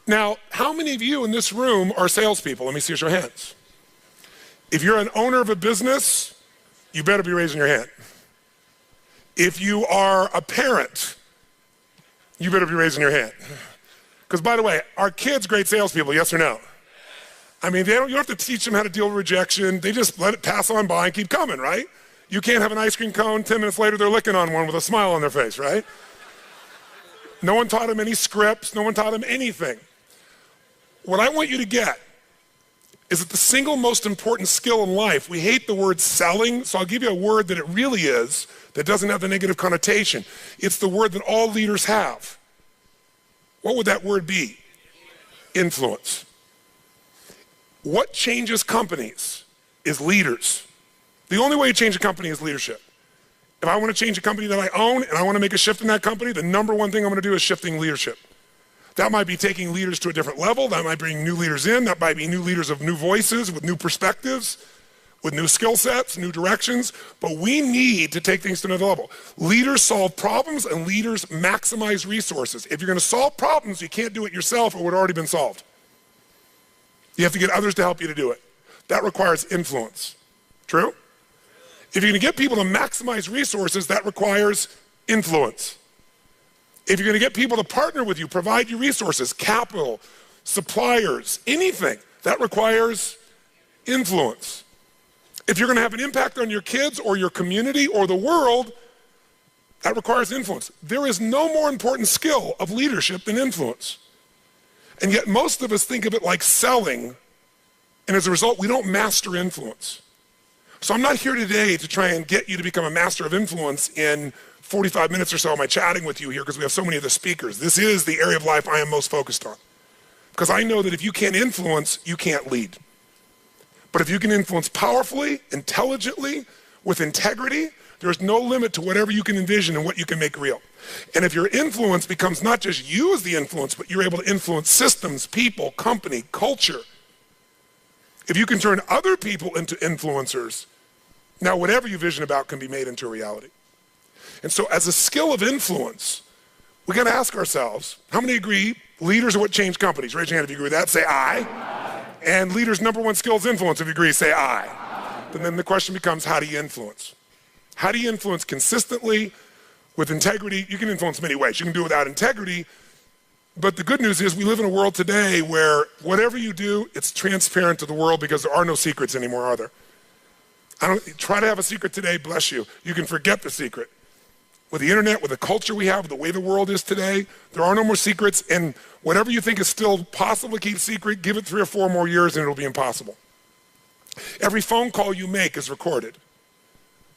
Now, how many of you in this room are salespeople? Let me see your hands. If you're an owner of a business, you better be raising your hand. If you are a parent, you better be raising your hand. Because by the way, are kids great salespeople, yes or no? I mean, you don't have to teach them how to deal with rejection. They just let it pass on by and keep coming, right? You can't have an ice cream cone, 10 minutes later they're licking on one with a smile on their face, right? No one taught them any scripts, no one taught them anything. What I want you to get is that the single most important skill in life, we hate the word selling, so I'll give you a word that it really is, that doesn't have the negative connotation. It's the word that all leaders have. What would that word be? Influence. What changes companies is leaders. The only way to change a company is leadership. If I want to change a company that I own and I want to make a shift in that company, the number one thing I'm going to do is shifting leadership. That might be taking leaders to a different level. That might bring new leaders in. That might be new leaders of new voices, with new perspectives, with new skill sets, new directions. But we need to take things to another level. Leaders solve problems and leaders maximize resources. If you're going to solve problems, you can't do it yourself or it would already been solved. You have to get others to help you to do it. That requires influence. True? If you're going to get people to maximize resources, that requires influence. If you're going to get people to partner with you, provide you resources, capital, suppliers, anything, that requires influence. If you're going to have an impact on your kids or your community or the world, that requires influence. There is no more important skill of leadership than influence. And yet most of us think of it like selling, and as a result, we don't master influence. So I'm not here today to try and get you to become a master of influence in 45 minutes or so of my chatting with you here, because we have so many of the speakers. This is the area of life I am most focused on. Because I know that if you can't influence, you can't lead. But if you can influence powerfully, intelligently, with integrity, there's no limit to whatever you can envision and what you can make real. And if your influence becomes not just you as the influence, but you're able to influence systems, people, company, culture. If you can turn other people into influencers, now whatever you vision about can be made into a reality. And so as a skill of influence, we got to ask ourselves, how many agree leaders are what change companies? Raise your hand if you agree with that, say aye. Aye. And leaders' number one skill is influence. If you agree, say aye. Aye. But then the question becomes, how do you influence? How do you influence consistently, with integrity? You can influence many ways. You can do it without integrity. But the good news is we live in a world today where whatever you do, it's transparent to the world because there are no secrets anymore, are there? Try to have a secret today, bless you. You can forget the secret. With the internet, with the culture we have, with the way the world is today, there are no more secrets, and whatever you think is still possible to keep secret, give it 3 or 4 more years and it'll be impossible. Every phone call you make is recorded.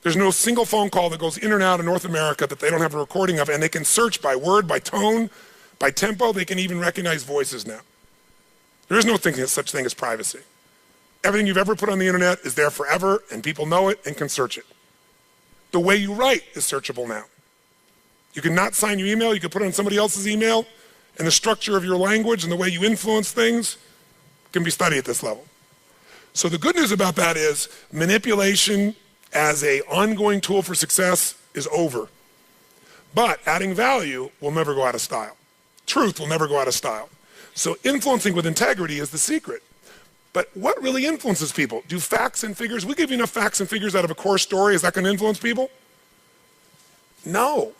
There's no single phone call that goes in and out of North America that they don't have a recording of, and they can search by word, by tone, by tempo. They can even recognize voices now. There is no such thing as privacy. Everything you've ever put on the internet is there forever, and people know it and can search it. The way you write is searchable now. You can not sign your email, you can put it on somebody else's email, and the structure of your language and the way you influence things can be studied at this level. So the good news about that is manipulation as an ongoing tool for success is over. But adding value will never go out of style. Truth will never go out of style. So influencing with integrity is the secret. But what really influences people? Do facts and figures, we give you enough facts and figures out of a core story, is that going to influence people? No.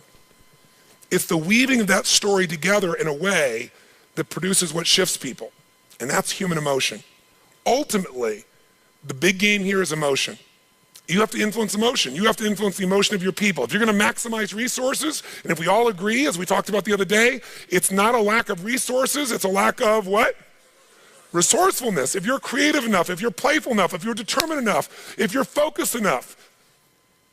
It's the weaving of that story together in a way that produces what shifts people. And that's human emotion. Ultimately, the big game here is emotion. You have to influence emotion. You have to influence the emotion of your people. If you're going to maximize resources, and if we all agree, as we talked about the other day, it's not a lack of resources, it's a lack of what? Resourcefulness. If you're creative enough, if you're playful enough, if you're determined enough, if you're focused enough,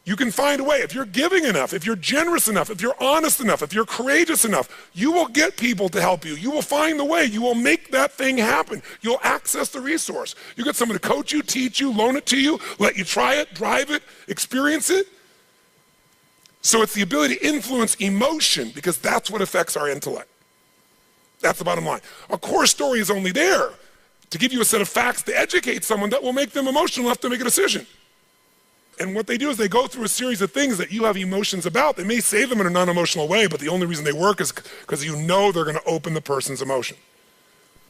you can find a way. If you're giving enough, if you're generous enough, if you're honest enough, if you're courageous enough, you will get people to help you. You will find the way. You will make that thing happen. You'll access the resource. You get someone to coach you, teach you, loan it to you, let you try it, drive it, experience it. So it's the ability to influence emotion, because that's what affects our intellect. That's the bottom line. A core story is only there to give you a set of facts to educate someone that will make them emotional enough to make a decision. And what they do is they go through a series of things that you have emotions about. They may say them in a non-emotional way, but the only reason they work is because you know they're going to open the person's emotion.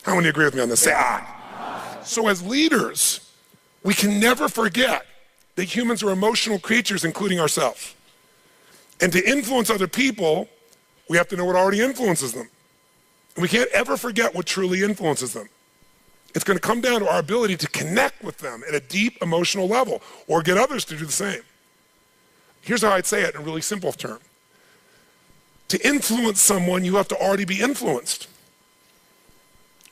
How many agree with me on this? Say aye. So as leaders, we can never forget that humans are emotional creatures, including ourselves. And to influence other people, we have to know what already influences them. And we can't ever forget what truly influences them. It's going to come down to our ability to connect with them at a deep emotional level or get others to do the same. Here's how I'd say it in a really simple term. To influence someone, you have to already be influenced.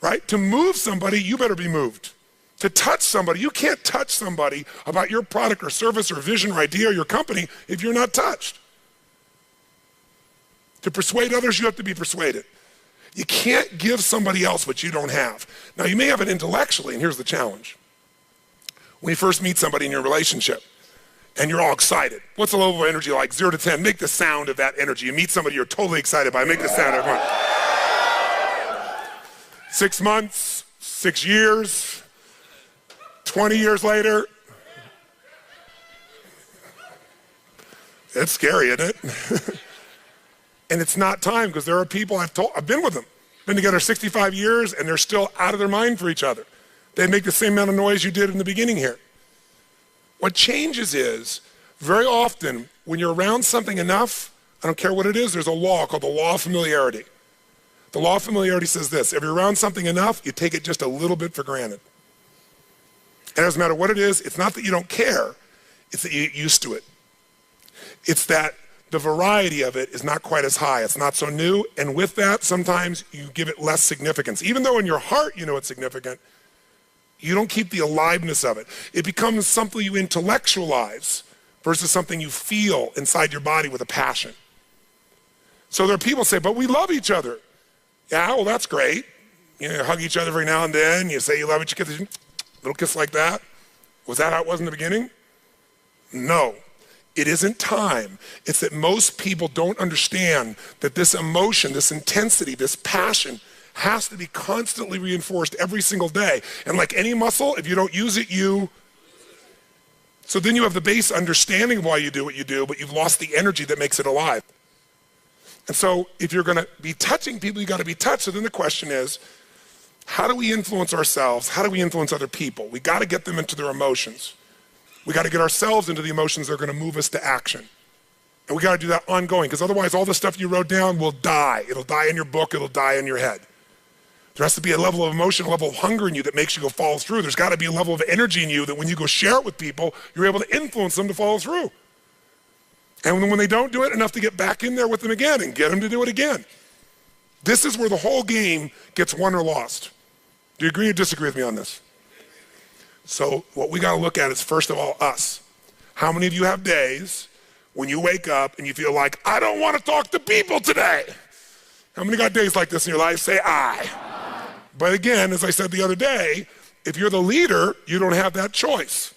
Right? To move somebody, you better be moved. To touch somebody, you can't touch somebody about your product or service or vision or idea or your company if you're not touched. To persuade others, you have to be persuaded. You can't give somebody else what you don't have. Now, you may have it intellectually, and here's the challenge. When you first meet somebody in your relationship, and you're all excited, what's the level of energy like? 0 to 10, make the sound of that energy. You meet somebody you're totally excited by, make the sound, everyone. 6 months, 6 years, 20 years later. It's scary, isn't it? And it's not time, because there are people I've been with them, been together 65 years, and they're still out of their mind for each other. They make the same amount of noise you did in the beginning here. What changes is, very often, when you're around something enough, I don't care what it is, there's a law called the law of familiarity. The law of familiarity says this: if you're around something enough, you take it just a little bit for granted. And it doesn't matter what it is, it's not that you don't care, it's that you get used to it. It's that the variety of it is not quite as high. It's not so new, and with that, sometimes you give it less significance. Even though in your heart you know it's significant, you don't keep the aliveness of it. It becomes something you intellectualize versus something you feel inside your body with a passion. So there are people who say, but we love each other. Yeah, well, that's great. You know, hug each other every now and then. You say you love each other, little kiss like that. Was that how it was in the beginning? No. It isn't time. It's that most people don't understand that this emotion, this intensity, this passion has to be constantly reinforced every single day. And like any muscle, if you don't use it, so then you have the base understanding of why you do what you do, but you've lost the energy that makes it alive. And so if you're going to be touching people, you got to be touched. So then the question is, how do we influence ourselves? How do we influence other people? We got to get them into their emotions. We got to get ourselves into the emotions that are going to move us to action. And we got to do that ongoing, because otherwise all the stuff you wrote down will die. It'll die in your book. It'll die in your head. There has to be a level of emotion, a level of hunger in you that makes you go follow through. There's got to be a level of energy in you that when you go share it with people, you're able to influence them to follow through. And when they don't do it, enough to get back in there with them again and get them to do it again. This is where the whole game gets won or lost. Do you agree or disagree with me on this? So what we got to look at is, first of all, us. How many of you have days when you wake up and you feel like, I don't want to talk to people today? How many got days like this in your life? Say aye. But again, as I said the other day, if you're the leader, you don't have that choice.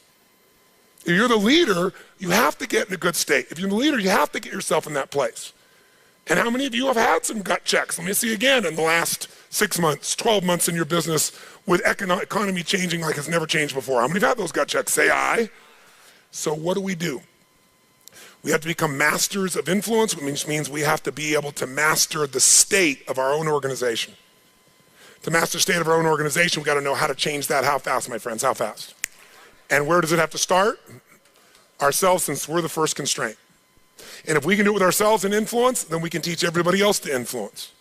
If you're the leader, you have to get in a good state. If you're the leader, you have to get yourself in that place. And how many of you have had some gut checks? Let me see again in the last 6 months, 12 months in your business with economy changing like it's never changed before. How many have had those gut checks? Say aye. So what do? We have to become masters of influence, which means we have to be able to master the state of our own organization. To master the state of our own organization, we got to know how to change that. How fast, my friends? How fast? And where does it have to start? Ourselves, since we're the first constraint. And if we can do it with ourselves and influence, then we can teach everybody else to influence.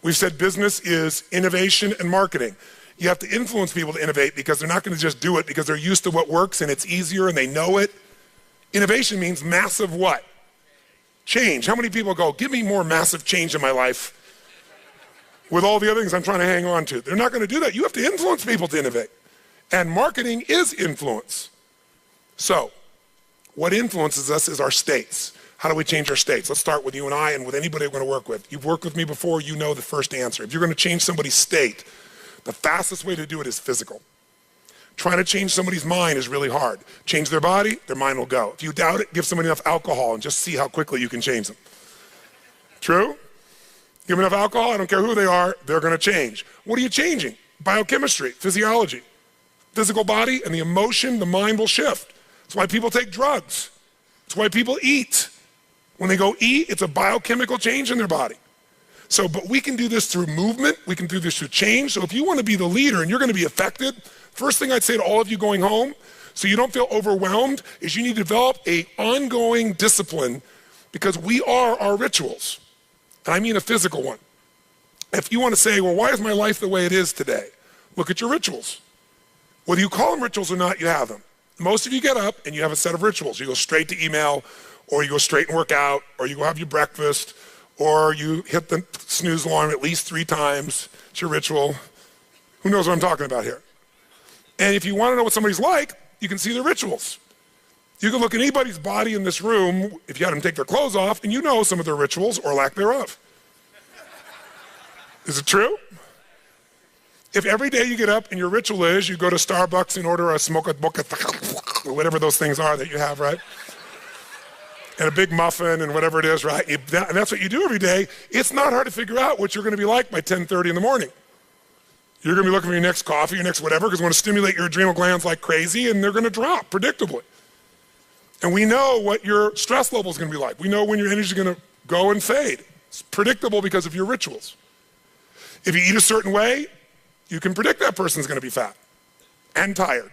We've said business is innovation and marketing. You have to influence people to innovate, because they're not going to just do it because they're used to what works and it's easier and they know it. Innovation means massive what? Change. How many people go, give me more massive change in my life with all the other things I'm trying to hang on to? They're not going to do that. You have to influence people to innovate. And marketing is influence. So, what influences us is our states. How do we change our states? Let's start with you and I and with anybody we're going to work with. You've worked with me before, you know the first answer. If you're going to change somebody's state, the fastest way to do it is physical. Trying to change somebody's mind is really hard. Change their body, their mind will go. If you doubt it, give somebody enough alcohol and just see how quickly you can change them. True? Give them enough alcohol, I don't care who they are, they're going to change. What are you changing? Biochemistry, physiology. Physical body and the emotion, the mind will shift. That's why people take drugs. That's why people eat. When they go eat, it's a biochemical change in their body. So, but we can do this through movement. We can do this through change. So if you want to be the leader and you're going to be affected, first thing I'd say to all of you going home, so you don't feel overwhelmed, is you need to develop an ongoing discipline, because we are our rituals. And I mean a physical one. If you want to say, well, why is my life the way it is today? Look at your rituals. Whether you call them rituals or not, you have them. Most of you get up and you have a set of rituals. You go straight to email, or you go straight and work out, or you go have your breakfast, or you hit the snooze alarm at least 3 times. It's your ritual. Who knows what I'm talking about here? And if you want to know what somebody's like, you can see their rituals. You can look at anybody's body in this room, if you had them take their clothes off, and you know some of their rituals or lack thereof. Is it true? If every day you get up and your ritual is you go to Starbucks and order a smoke boca, whatever those things are that you have, right? And a big muffin and whatever it is, right? And that's what you do every day. It's not hard to figure out what you're going to be like by 10:30 in the morning. You're going to be looking for your next coffee, your next whatever, because we want to stimulate your adrenal glands like crazy, and they're going to drop predictably. And we know what your stress level is going to be like. We know when your energy is going to go and fade. It's predictable because of your rituals. If you eat a certain way, you can predict that person's going to be fat and tired.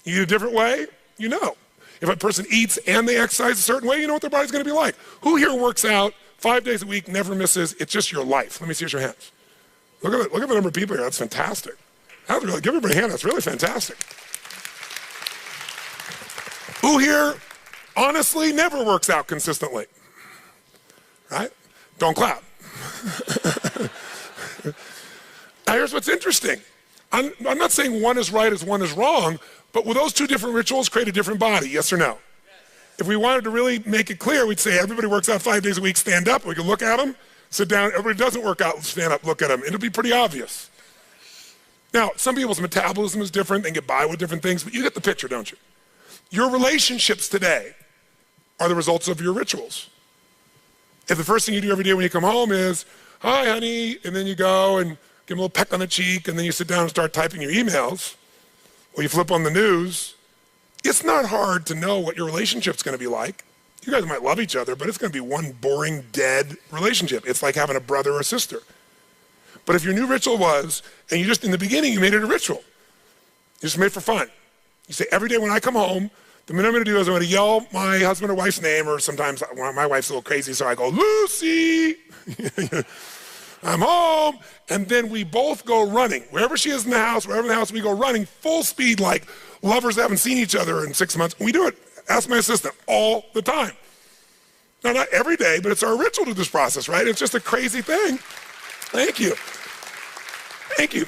You eat a different way, you know. If a person eats and they exercise a certain way, you know what their body's going to be like. Who here works out 5 days a week, never misses? It's just your life. Let me see your hands. Look at the number of people here. That's fantastic. Give everybody a hand. That's really fantastic. Who here honestly never works out consistently? Right? Don't clap. Now here's what's interesting. I'm not saying one is right as one is wrong, but will those 2 different rituals create a different body, yes or no? Yes. If we wanted to really make it clear, we'd say everybody works out 5 days a week, stand up, we can look at them, sit down. Everybody doesn't work out, stand up, look at them. It'll be pretty obvious. Now, some people's metabolism is different, they get by with different things, but you get the picture, don't you? Your relationships today are the results of your rituals. If the first thing you do every day when you come home is, hi, honey, and then you go and give them a little peck on the cheek, and then you sit down and start typing your emails, or you flip on the news, it's not hard to know what your relationship's going to be like. You guys might love each other, but it's going to be one boring, dead relationship. It's like having a brother or sister. But if your new ritual was, and you just, in the beginning, you made it a ritual. You just made it for fun. You say, every day when I come home, the minute I'm going to do is I'm going to yell my husband or wife's name, or sometimes my wife's a little crazy, so I go, Lucy! I'm home, and then we both go running. Wherever she is in the house, wherever in the house, we go running full speed like lovers that haven't seen each other in 6 months. We do it, ask my assistant, all the time. Now, not every day, but it's our ritual to this process, right? It's just a crazy thing. Thank you. Thank you.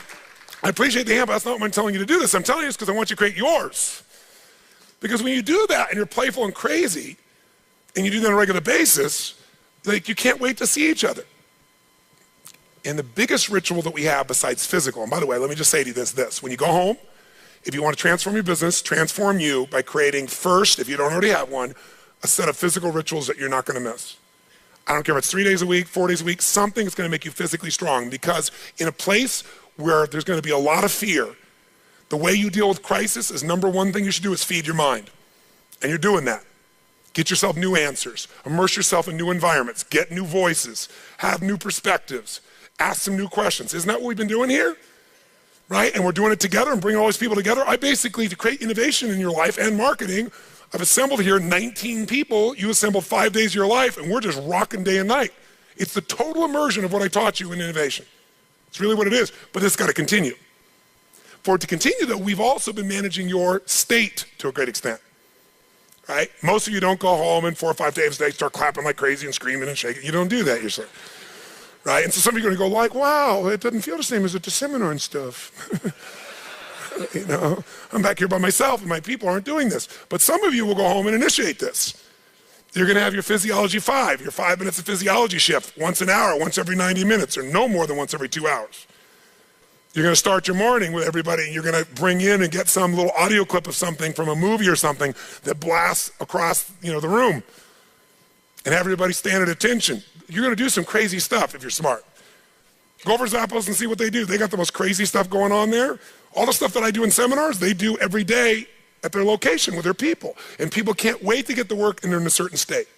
I appreciate the hand, but that's not why I'm telling you to do this. I'm telling you this because I want you to create yours. Because when you do that and you're playful and crazy, and you do that on a regular basis, like you can't wait to see each other. And the biggest ritual that we have besides physical, and by the way, let me just say to you this. When you go home, if you want to transform your business, transform you by creating first, if you don't already have one, a set of physical rituals that you're not going to miss. I don't care if it's 3 days a week, 4 days a week, something that's going to make you physically strong, because in a place where there's going to be a lot of fear, the way you deal with crisis is number one thing you should do is feed your mind. And you're doing that. Get yourself new answers. Immerse yourself in new environments. Get new voices. Have new perspectives. Ask some new questions. Isn't that what we've been doing here? Right? And we're doing it together and bringing all these people together. I basically, to create innovation in your life and marketing, I've assembled here 19 people. You assembled 5 days of your life, and we're just rocking day and night. It's the total immersion of what I taught you in innovation. It's really what it is, but it's got to continue. For it to continue, though, we've also been managing your state to a great extent. Right? Most of you don't go home and 4 or 5 days a day start clapping like crazy and screaming and shaking. You don't do that yourself. Right? And so some of you are going to go like, wow, it doesn't feel the same as at the seminar and stuff. You know, I'm back here by myself and my people aren't doing this. But some of you will go home and initiate this. You're going to have your Physiology 5, your 5 minutes of physiology shift, once an hour, once every 90 minutes, or no more than once every 2 hours. You're going to start your morning with everybody, and you're going to bring in and get some little audio clip of something from a movie or something that blasts across, the room, and have everybody stand at attention. You're going to do some crazy stuff if you're smart. Go over Zappos and see what they do. They got the most crazy stuff going on there. All the stuff that I do in seminars, they do every day at their location with their people. And people can't wait to get to work and they're in a certain state.